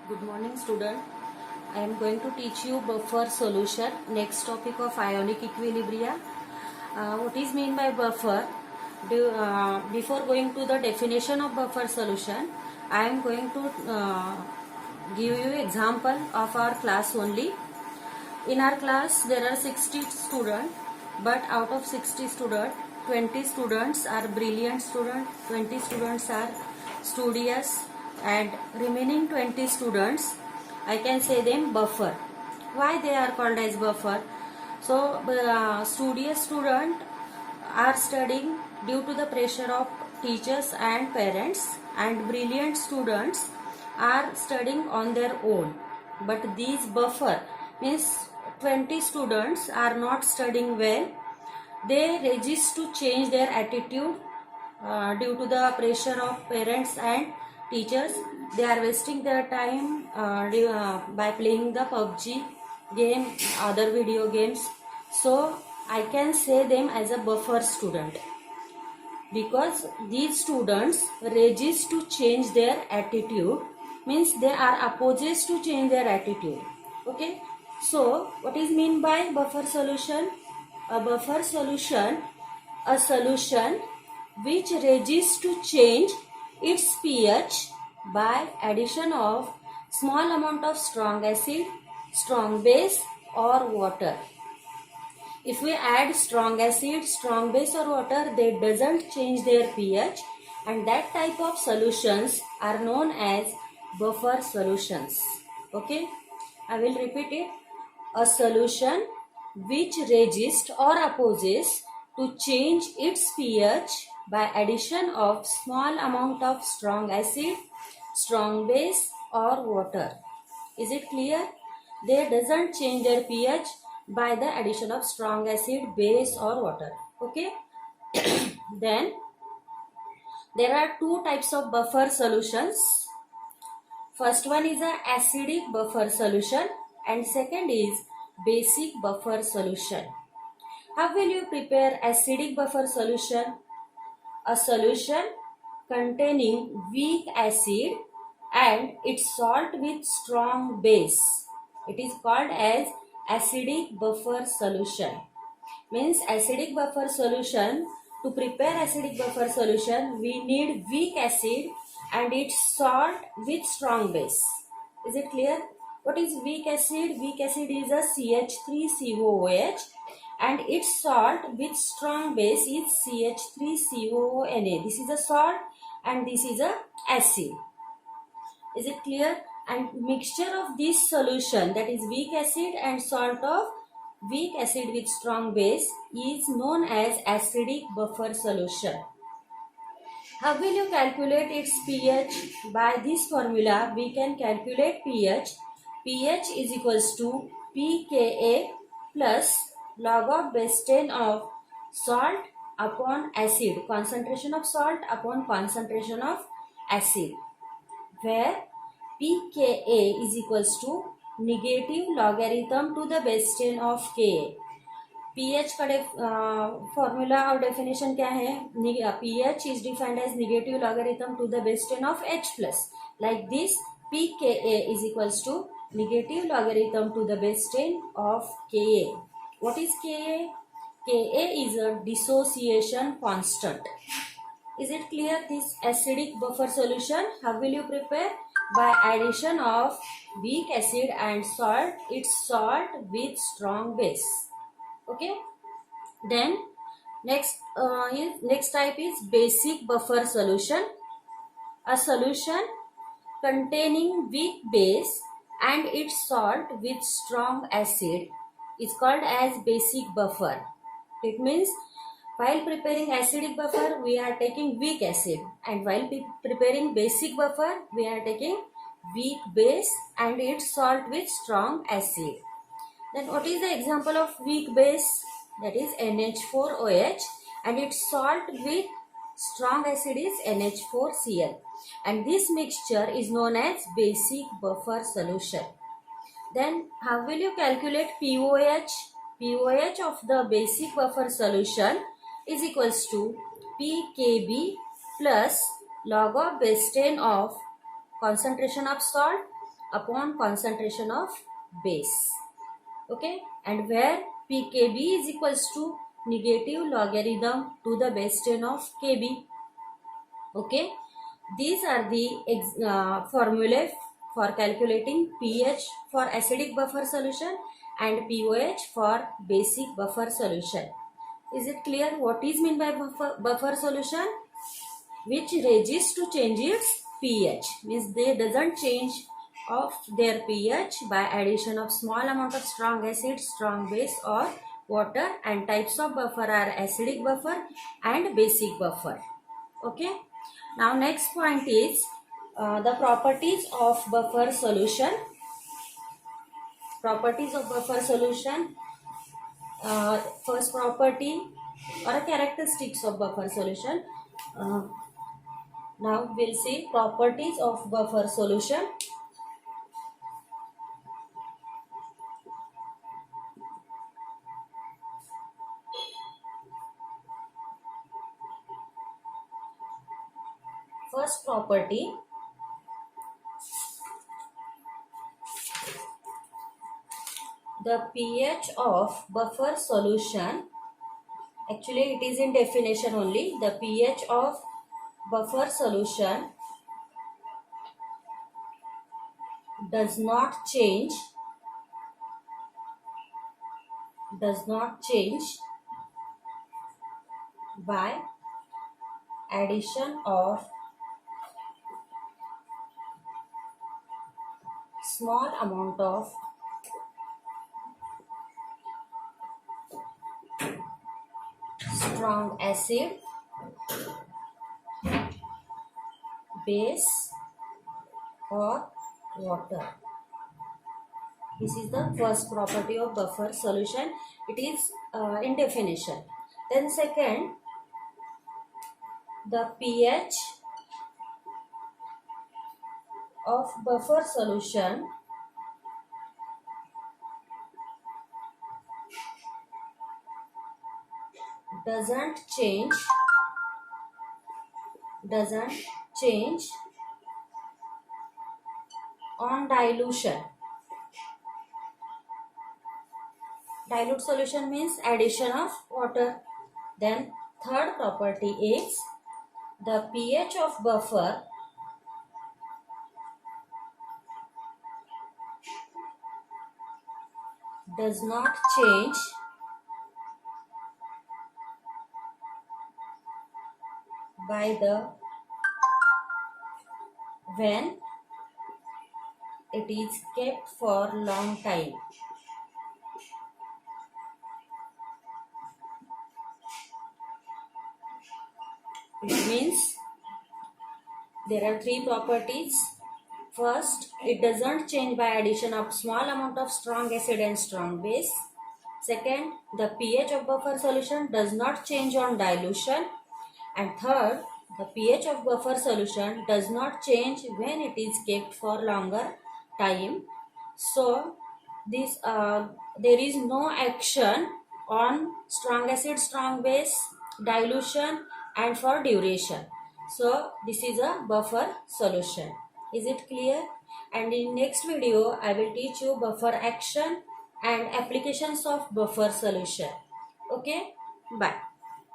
Good morning, student. I am going to teach you buffer solution. Next topic of ionic equilibria. What is mean by buffer? Before going to the definition of buffer solution, I am going to give you example of our class only. In our class, there are 60 students, but out of 60 students, 20 students are brilliant students, 20 students are studious, and remaining 20 students, I can say them buffer. Why they are called as buffer? So, studious students are studying due to the pressure of teachers and parents, and brilliant students are studying on their own. But these buffer means 20 students are not studying well. They resist to change their attitude due to the pressure of parents and teachers. They are wasting their time by playing the PUBG game, other video games. So I can say them as a buffer student, because these students resist to change their attitude, means they are opposed to change their attitude. Okay, so what is mean by buffer solution? A buffer solution, a solution which resists to change its pH by addition of small amount of strong acid, strong base or water. If we add strong acid, strong base or water, they doesn't change their pH, and that type of solutions are known as buffer solutions. Okay, I will repeat it. A solution which resists or opposes to change its pH by addition of small amount of strong acid, strong base or water. Is it clear? They doesn't change their pH by the addition of strong acid, base or water. Okay. Then there are two types of buffer solutions. First one is a acidic buffer solution and second is basic buffer solution. How will you prepare acidic buffer solution? A solution containing weak acid and its salt with strong base. It is called as acidic buffer solution. Means acidic buffer solution, to prepare acidic buffer solution, we need weak acid and its salt with strong base. Is it clear? What is weak acid? Weak acid is a CH3COOH and its salt with strong base is CH3COONA. This is a salt and this is a acid. Is it clear? And mixture of this solution, that is weak acid and salt of weak acid with strong base, is known as acidic buffer solution. How will you calculate its pH? By this formula, we can calculate pH. pH is equals to pKa plus log of base 10 of salt upon acid. Concentration of salt upon concentration of acid, where pKa is equals to negative logarithm to the base 10 of Ka. pH का formula और definition क्या है? pH is defined as negative logarithm to the base 10 of H plus. Like this, pKa is equals to negative logarithm to the base 10 of Ka. What is Ka? Ka is a dissociation constant. Is it clear? This acidic buffer solution, how will you prepare? By addition of weak acid and salt, its salt with strong base. Okay. Then next type is basic buffer solution. A solution containing weak base and its salt with strong acid is called as basic buffer. It means while preparing acidic buffer, we are taking weak acid, and while preparing basic buffer, we are taking weak base and its salt with strong acid. Then what is the example of weak base? That is NH4OH, and its salt with strong acid is NH4Cl. And this mixture is known as basic buffer solution. Then how will you calculate pOH? pOH of the basic buffer solution is equals to pKb plus log of base 10 of concentration of salt upon concentration of base. Okay, and where pKb is equals to negative logarithm to the base 10 of Kb. Okay, these are the formulae for calculating pH for acidic buffer solution and pOH for basic buffer solution. Is it clear what is meant by buffer solution? Which resists to change its pH, means they doesn't change of their pH by addition of small amount of strong acid, strong base or water, and types of buffer are acidic buffer and basic buffer. Okay. Now next point is the properties of buffer solution. Properties of buffer solution. First property or characteristics of buffer solution. Now we'll see properties of buffer solution. First property, the pH of buffer solution, actually it is in definition only, the pH of buffer solution does not change by addition of small amount of strong acid, base or water. This is the first property of buffer solution. It is in definition. Then second, the pH of buffer solution doesn't change on dilution. Dilute solution means addition of water. Then third property is the pH of buffer does not change by the when it is kept for long time. It means there are three properties. First, it doesn't change by addition of small amount of strong acid and strong base. Second, the pH of buffer solution does not change on dilution. And third, the pH of buffer solution does not change when it is kept for longer time. So, this there is no action on strong acid, strong base, dilution and for duration. So, this is a buffer solution. Is it clear? And in next video, I will teach you buffer action and applications of buffer solution. Okay? Bye.